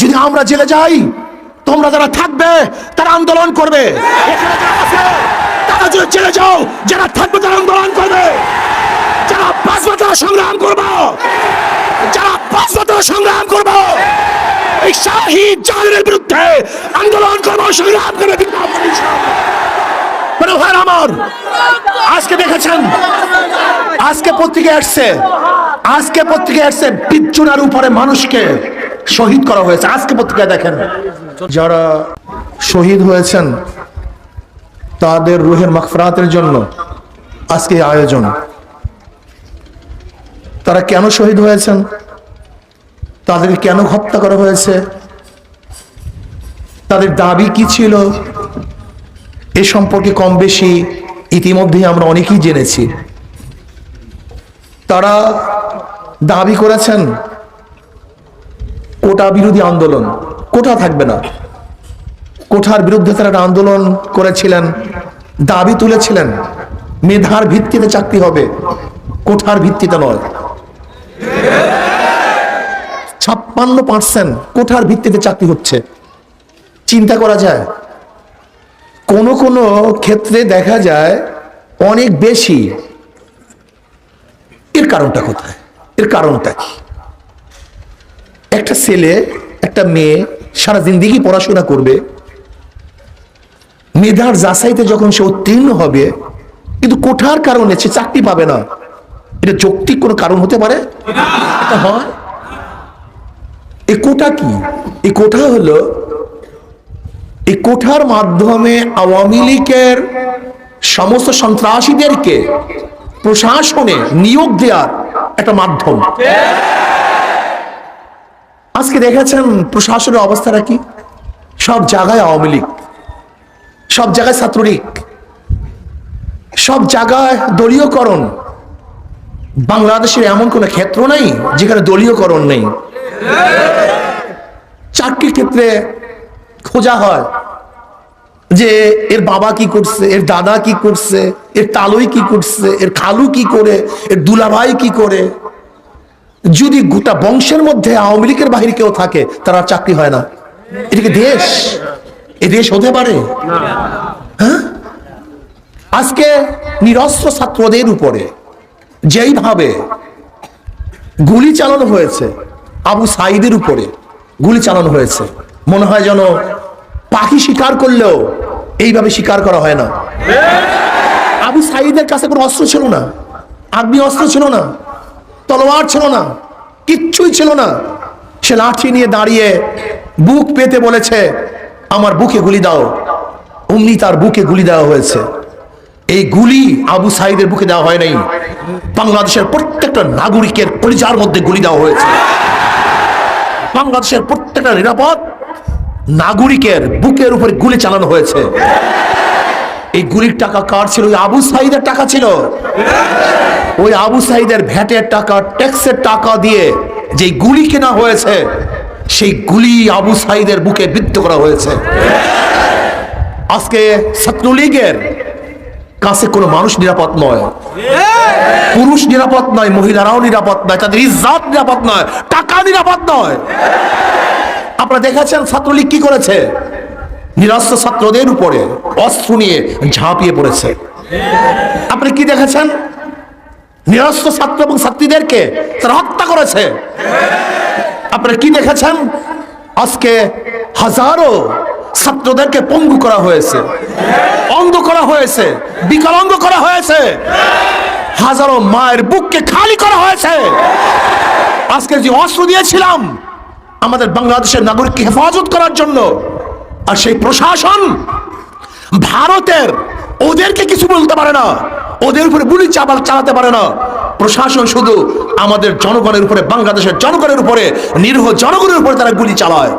যদি আমরা জেলে যাই, তোমরা যারা থাকবে তারা আন্দোলন করবে। এখানে যারা আছে তারা যদি জেলে যাও, যারা থাকবে তারা আন্দোলন করবে। যারা বাঁচবে তারা সংগ্রাম করবো, যারা বাঁচবে তারা সংগ্রাম করবো। এই শাহিদ জাহানের বিরুদ্ধে আন্দোলন করবো, সংগ্রাম করবে। আমার আজকে দেখেছেন, আজকে পত্রিকায় আসছে পিচ্চুনার উপরে মানুষকে শহীদ করা হয়েছে। আজকে পত্রিকায় দেখেন, যারা শহীদ হয়েছেন তাদের রুহের মাগফিরাতের জন্য আজকে আয়োজন। তারা কেন শহীদ হয়েছেন, তাদেরকে কেন হত্যা করা হয়েছে, তাদের দাবি কি ছিল, এ সম্পর্কে কম বেশি ইতিমধ্যেই আমরা অনেকেই জেনেছি। তারা দাবি করেছেন কোটা বিরোধী আন্দোলন, কোটা থাকবে না। কোটার বিরুদ্ধে তারা আন্দোলন করেছিলেন, দাবি তুলেছিলেন মেধার ভিত্তিতে চাকরি হবে, কোটার ভিত্তিতে নয়। 56% কোটার ভিত্তিতে চাকরি হচ্ছে। চিন্তা করা যায়, কোন কোন ক্ষেত্রে দেখা যায় অনেক বেশি। এর কারণটা কোথায়? এর কারণটা কি? একটা ছেলে একটা মেয়ে সারা জিন্দেগি পড়াশোনা করবে, মেধার যাচাইতে যখন সে উত্তীর্ণ হবে, কিন্তু কোঠার কারণে সে চাকরি পাবে না। এটা যৌক্তিক কোনো কারণ হতে পারে? এটা হয়। এই কোটা কি? এই কোটা হলো, এই কোঠার মাধ্যমে আওয়ামী লীগের সমস্ত সন্ত্রাসীদেরকে প্রশাসনে নিয়োগ দেওয়ার একটা মাধ্যম। আজকে দেখেছেন প্রশাসনের অবস্থাটা কি? সব জায়গায় আওয়ামী লীগ, সব জায়গায় ছাত্রলীগ, সব জায়গায় দলীয়করণ। বাংলাদেশের এমন কোন ক্ষেত্র নাই যেখানে দলীয়করণ নেই। চাকরির ক্ষেত্রে খোঁজা হয় যে এর বাবা কি করছে, এর দাদা কি করছে, এর তালুই কি করছে, এর খালু কি করে, এর দুলাভাই কি করে। যদি গোটা বংশের মধ্যে আওয়ামী লীগের বাহিরে কেউ থাকে, তার আর চাকরি হয় না। এটা কি দেশ? এ দেশ হতে পারে? হ্যাঁ, আজকে নিরস্ত্র ছাত্রদের উপরে যেইভাবে গুলি চালানো হয়েছে, আবু সাঈদের উপরে গুলি চালানো হয়েছে, মনে হয় যেন পাখি শিকার করলেও এইভাবে শিকার করা হয় না। আবু সাঈদের কাছে কোনো অস্ত্র ছিল না, আগ্নেয় অস্ত্র ছিল না, তলোয়ার ছিল না, কিচ্ছুই ছিল না। সে লাঠি নিয়ে দাঁড়িয়ে বুক পেতে বলেছে, আমার বুকে গুলি দাও। অমনি তার বুকে গুলি দেওয়া হয়েছে। এই গুলি আবু সাঈদের বুকে দেওয়া হয় নাই, বাংলাদেশের প্রত্যেকটা নাগরিকের কলিজার মধ্যে গুলি দেওয়া হয়েছে। বাংলাদেশের প্রত্যেকটা নিরাপদ নাগরিকের বুকের উপরে গুলি চালানো হয়েছে। এই গুলির টাকা কার ছিল? ওই আবু সাঈদের টাকা ছিল। ওই আবু সাঈদের ভ্যাটের টাকা, ট্যাক্সের টাকা দিয়ে যে গুলি কেনা হয়েছে, সেই গুলি আবু সাঈদের বুকে বিদ্ধ করা হয়েছে। আজকে ছাত্রলীগের কাছে কোনো মানুষ নিরাপদ নয়, পুরুষ নিরাপদ নয়, মহিলারাও নিরাপদ নয়, তাদের ইজ্জত নিরাপদ নয়, টাকা নিরাপদ নয়। আপনারা দেখেছেন ছাত্রলীগ কি করেছে? নিরস্ত্র ছাত্রদের উপরে অস্ত্র নিয়ে ঝাঁপিয়ে পড়েছে। আপনি কি দেখেছেন? নিরস্ত্র ছাত্র এবং ছাত্রীদেরকে তারা হত্যা করেছে। আপনারা কি দেখেছেন? আজকে হাজারো ছাত্রদেরকে পঙ্গু করা হয়েছে, অন্ধ করা হয়েছে, বিকলাঙ্গ করা হয়েছে, হাজারো মায়ের বুককে খালি করা হয়েছে। আজকে যে অস্ত্র দিয়েছিলাম আমাদের বাংলাদেশের নাগরিককে হেফাজত করার জন্য, আর সেই প্রশাসন ভারতের ওদেরকে কিছু বলতে পারে না, ওদের উপরে গুলি চালাতে পারে না। প্রশাসন শুধু আমাদের জনগণের উপরে, বাংলাদেশের জনগণের উপরে, নিরীহ জনগণের উপরে তারা গুলি চালায়।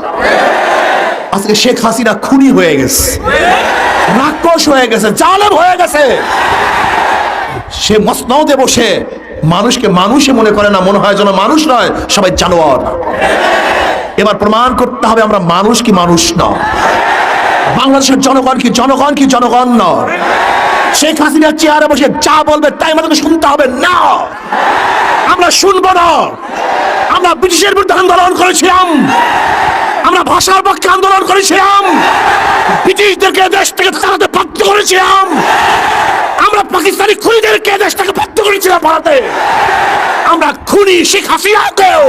আজকে শেখ হাসিনা খুনি হয়ে গেছে, রাক্ষস হয়ে গেছে, জালেম হয়ে গেছে। সে মসনদে বসে মানুষকে মানুষে মনে করে না, মনে হয় যেন মানুষ নয়, সবাই জানোয়ার। এবার প্রমাণ করতে হবে আমরা মানুষ কি মানুষ নয়, বাংলাদেশের জনগণ কি জনগণ কি জনগণ নয়। শেখ হাসিনা চেয়ারে বসে যা বলবে তাই আমাদেরকে শুনতে হবে না, আমরা শুনবো না। আমরা ব্রিটিশের বিরুদ্ধে আন্দোলন করেছিলাম, আমরা ভাষার পক্ষে আন্দোলন করেছিলাম, ব্রিটিশদেরকে দেশ থেকে তাড়াতে বাধ্য করেছিলাম, আমরা পাকিস্তানি খুনিদেরকে দেশ থেকে বাধ্য করেছিলাম ভারতে। আমরা খুনি শেখ হাসিনাকেও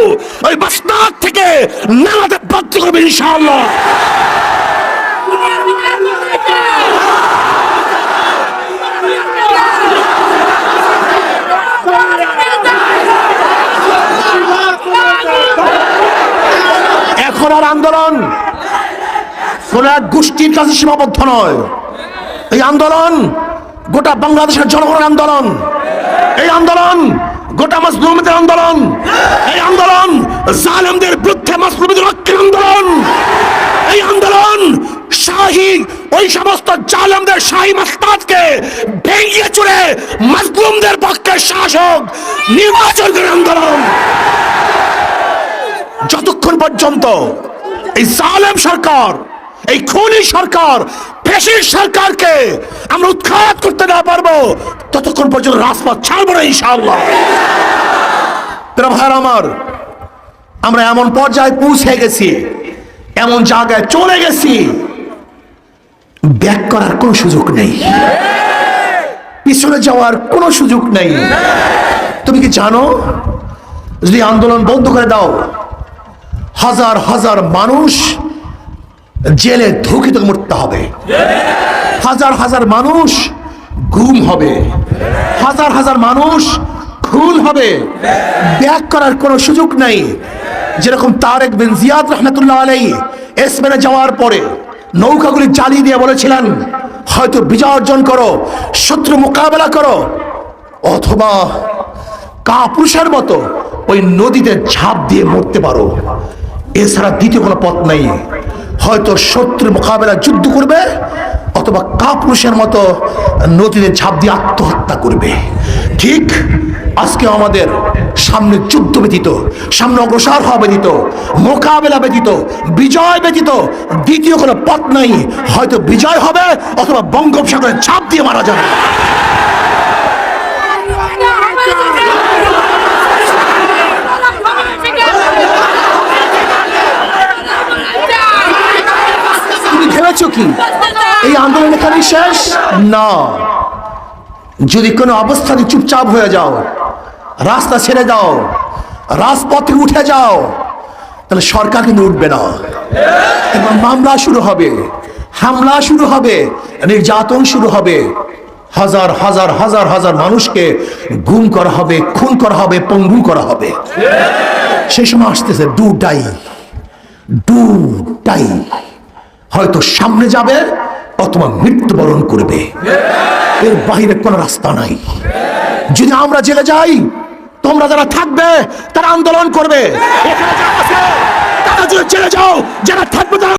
ওই বাসনাদ থেকে নামাতে বাধ্য করবে ইনশাআল্লাহ। এখন আর আন্দোলন কোন এক গোষ্ঠীর কাছে সীমাবদ্ধ নয়। এই আন্দোলন গোটা বাংলাদেশের জনগণের আন্দোলন, এই আন্দোলন গোটা মাজলুমদের আন্দোলন, এই আন্দোলন জালেমদের বিরুদ্ধে মাজলুমদের রক্ষার আন্দোলন, এই আন্দোলন শাহী ওই সমস্ত জালেমদের শাহী মাস্তাদকে ভেঙে চুরে মাজলুমদের পক্ষে শাসক নির্বাচন করার আন্দোলন। যতক্ষণ পর্যন্ত এই জালেম সরকার, এই খুনি সরকার, ফ্যাসিস্ট সরকারকে আমরা উৎখাত করতে না পারবো, ততক্ষণ পর্যন্ত রাজপথ ছাড়বো না ইনশাআল্লাহ। প্রিয় ভাইরা আমার, আমরা এমন পর্যায়ে পৌঁছে গেছি, এমন জায়গায় চলে গেছি, ব্যাক করার কোনো সুযোগ নেই, পিছনে যাওয়ার কোনো সুযোগ নেই। তুমি কি জানো, যদি আন্দোলন বন্ধ করে দাও, হাজার হাজার মানুষ জেলে ধুকিতে মরতে হবে, হাজার হাজার মানুষ গুম হবে, হাজার হাজার মানুষ খুন হবে, ব্যাক করার কোনো সুযোগ নাই। যেরকম তারেক বিন জিয়াদ রহমতুল্লাহ আলাইহি স্পেনে যাওয়ার পরে নৌকাগুলি জ্বালিয়ে দিয়ে বলেছিলেন, হয়তো বিজয় অর্জন করো, শত্রু মোকাবেলা করো, অথবা কাপুরুষের মতো ওই নদীতে ঝাঁপ দিয়ে মরতে পারো, এছাড়া দ্বিতীয় কোনো পথ নাই। হয়তো শত্রুর মোকাবেলা যুদ্ধ করবে, অথবা কাপুরুষের মতো নদীতে ঝাঁপ দিয়ে আত্মহত্যা করবে। ঠিক আজকে আমাদের সামনে যুদ্ধ ব্যতীত, সামনে অগ্রসর হওয়া ব্যতীত, মোকাবেলা ব্যতীত, বিজয় ব্যতীত দ্বিতীয় কোনো পথ নাই। হয়তো বিজয় হবে, অথবা বঙ্গোপসাগরে ঝাঁপ দিয়ে মারা যাবে। ভেবেছো কি এই আন্দোলন এখানেই শেষ? না, যদি কোনো অবস্থাতে চুপচাপ হয়ে যাও, রাস্তা ছেড়ে দাও, রাজপথে উঠে যাও, তাহলে সরকার কিন্তু উঠবে না। এবং মামলা শুরু হবে, হামলা শুরু হবে, নির্যাতন শুরু হবে, হাজার হাজার হাজার হাজার মানুষকে গুম করা হবে, খুন করা হবে, পঙ্গু করা হবে। সেই সময় আসতেছে ডু ডাই, হয়তো সামনে যাবে অথবা মৃত্যুবরণ করবে, এর বাইরে কোনো রাস্তা নাই। যদি আমরা জেলে যাই, তোমরা যারা থাকবে তারা আন্দোলন করবে, এখানে যারা আছে তারা যদি জেলে যাও, যারা থাকবে তারা